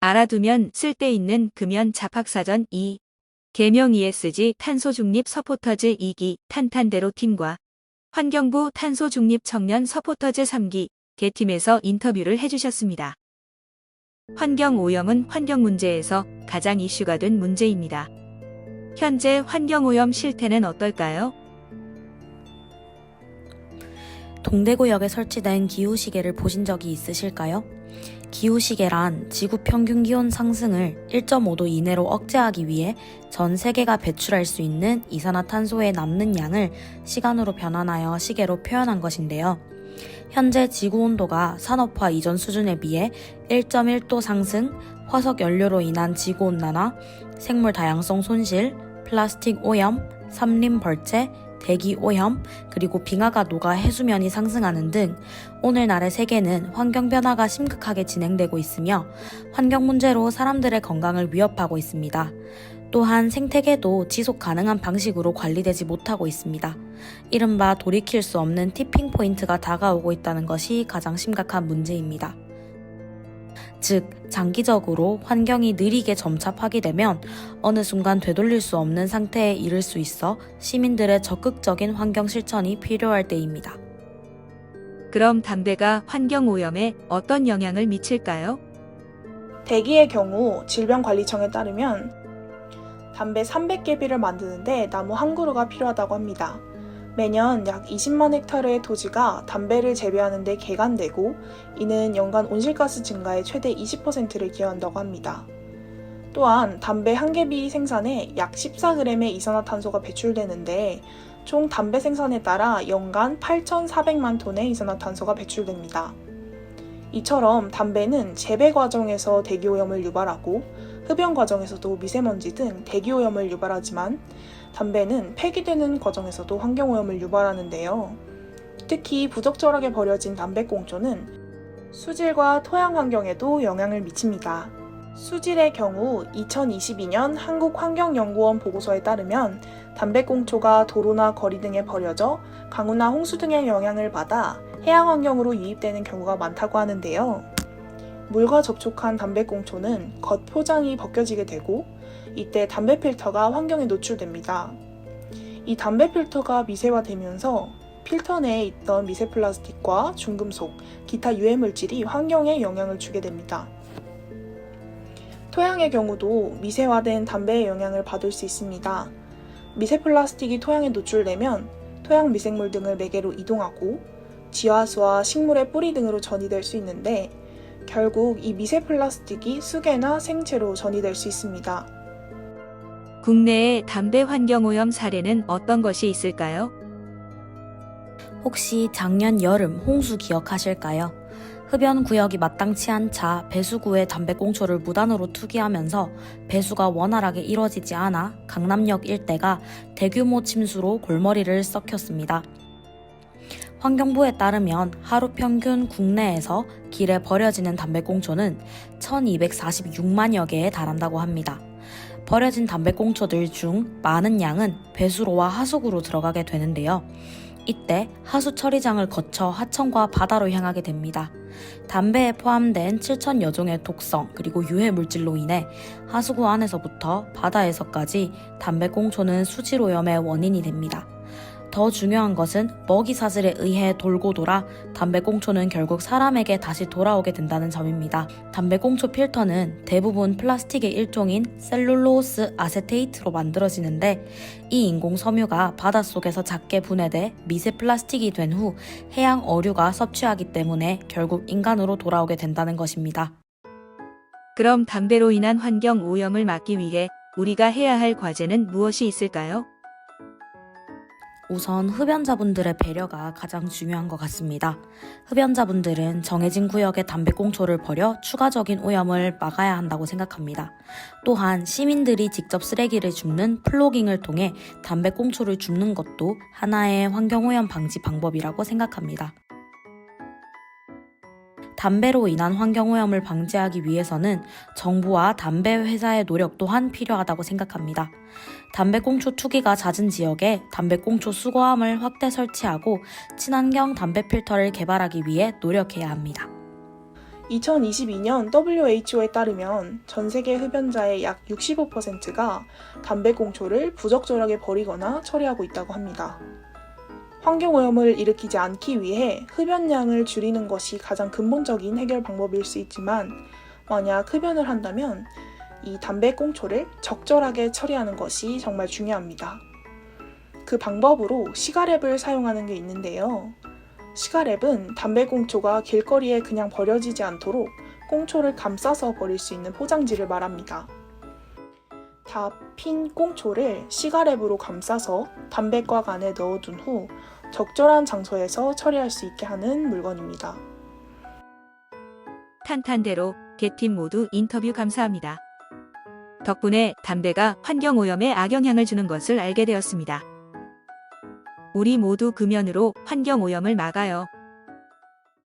알아두면 쓸데있는 금연 잡학사전 2. 계명 ESG 탄소중립 서포터즈 2기 탄탄대로 팀과 환경부 탄소중립 청년 서포터즈 3기 개팀에서 인터뷰를 해주셨습니다. 환경오염은 환경 문제에서 가장 이슈가 된 문제입니다. 현재 환경오염 실태는 어떨까요? 동대구역에 설치된 기후시계를 보신 적이 있으실까요? 기후시계란 지구 평균 기온 상승을 1.5도 이내로 억제하기 위해 전 세계가 배출할 수 있는 이산화탄소의 남는 양을 시간으로 변환하여 시계로 표현한 것인데요. 현재 지구 온도가 산업화 이전 수준에 비해 1.1도 상승, 화석 연료로 인한 지구 온난화, 생물 다양성 손실, 플라스틱 오염, 산림 벌채, 대기 오염, 그리고 빙하가 녹아 해수면이 상승하는 등 오늘날의 세계는 환경 변화가 심각하게 진행되고 있으며 환경 문제로 사람들의 건강을 위협하고 있습니다. 또한 생태계도 지속 가능한 방식으로 관리되지 못하고 있습니다. 이른바 돌이킬 수 없는 티핑 포인트가 다가오고 있다는 것이 가장 심각한 문제입니다. 즉, 장기적으로 환경이 느리게 점차 파괴되면 어느 순간 되돌릴 수 없는 상태에 이를 수 있어 시민들의 적극적인 환경 실천이 필요할 때입니다. 그럼 담배가 환경오염에 어떤 영향을 미칠까요? 대기의 경우 질병관리청에 따르면 담배 300개비를 만드는데 나무 한 그루가 필요하다고 합니다. 매년 약 20만 헥타르의 토지가 담배를 재배하는 데 개간되고 이는 연간 온실가스 증가의 최대 20%를 기여한다고 합니다. 또한 담배 한 개비 생산에 약 14g의 이산화탄소가 배출되는데 총 담배 생산에 따라 연간 8,400만 톤의 이산화탄소가 배출됩니다. 이처럼 담배는 재배 과정에서 대기오염을 유발하고 흡연 과정에서도 미세먼지 등 대기오염을 유발하지만 담배는 폐기되는 과정에서도 환경오염을 유발하는데요. 특히 부적절하게 버려진 담배꽁초는 수질과 토양 환경에도 영향을 미칩니다. 수질의 경우 2022년 한국환경연구원 보고서에 따르면 담배꽁초가 도로나 거리 등에 버려져 강우나 홍수 등의 영향을 받아 해양 환경으로 유입되는 경우가 많다고 하는데요. 물과 접촉한 담배꽁초는 겉 포장이 벗겨지게 되고 이때 담배 필터가 환경에 노출됩니다. 이 담배 필터가 미세화되면서 필터 내에 있던 미세 플라스틱과 중금속, 기타 유해 물질이 환경에 영향을 주게 됩니다. 토양의 경우도 미세화된 담배의 영향을 받을 수 있습니다. 미세 플라스틱이 토양에 노출되면 토양 미생물 등을 매개로 이동하고 지하수와 식물의 뿌리 등으로 전이될 수 있는데 결국 이 미세 플라스틱이 수개나 생체로 전이될 수 있습니다. 국내의 담배 환경오염 사례는 어떤 것이 있을까요? 혹시 작년 여름 홍수 기억하실까요? 흡연 구역이 마땅치 않자 배수구에 담배꽁초를 무단으로 투기하면서 배수가 원활하게 이뤄지지 않아 강남역 일대가 대규모 침수로 골머리를 썩혔습니다. 환경부에 따르면 하루 평균 국내에서 길에 버려지는 담배꽁초는 1246만여 개에 달한다고 합니다. 버려진 담배꽁초들 중 많은 양은 배수로와 하수구로 들어가게 되는데요. 이때 하수 처리장을 거쳐 하천과 바다로 향하게 됩니다. 담배에 포함된 7,000여 종의 독성 그리고 유해 물질로 인해 하수구 안에서부터 바다에서까지 담배꽁초는 수질오염의 원인이 됩니다. 더 중요한 것은 먹이 사슬에 의해 돌고 돌아 담배꽁초는 결국 사람에게 다시 돌아오게 된다는 점입니다. 담배꽁초 필터는 대부분 플라스틱의 일종인 셀룰로스 아세테이트로 만들어지는데 이 인공 섬유가 바닷속에서 작게 분해돼 미세 플라스틱이 된 후 해양 어류가 섭취하기 때문에 결국 인간으로 돌아오게 된다는 것입니다. 그럼 담배로 인한 환경 오염을 막기 위해 우리가 해야 할 과제는 무엇이 있을까요? 우선 흡연자분들의 배려가 가장 중요한 것 같습니다. 흡연자분들은 정해진 구역에 담배꽁초를 버려 추가적인 오염을 막아야 한다고 생각합니다. 또한 시민들이 직접 쓰레기를 줍는 플로깅을 통해 담배꽁초를 줍는 것도 하나의 환경오염 방지 방법이라고 생각합니다. 담배로 인한 환경오염을 방지하기 위해서는 정부와 담배 회사의 노력 또한 필요하다고 생각합니다. 담배꽁초 투기가 잦은 지역에 담배꽁초 수거함을 확대 설치하고 친환경 담배 필터를 개발하기 위해 노력해야 합니다. 2022년 WHO에 따르면 전 세계 흡연자의 약 65%가 담배꽁초를 부적절하게 버리거나 처리하고 있다고 합니다. 환경오염을 일으키지 않기 위해 흡연량을 줄이는 것이 가장 근본적인 해결 방법일 수 있지만 만약 흡연을 한다면 이 담배꽁초를 적절하게 처리하는 것이 정말 중요합니다. 그 방법으로 시가랩을 사용하는 게 있는데요. 시가랩은 담배꽁초가 길거리에 그냥 버려지지 않도록 꽁초를 감싸서 버릴 수 있는 포장지를 말합니다. 다 핀 꽁초를 시가랩으로 감싸서 담배곽 안에 넣어둔 후 적절한 장소에서 처리할 수 있게 하는 물건입니다. 탄탄대로 개팀 모두 인터뷰 감사합니다. 덕분에 담배가 환경오염에 악영향을 주는 것을 알게 되었습니다. 우리 모두 금연으로 환경오염을 막아요.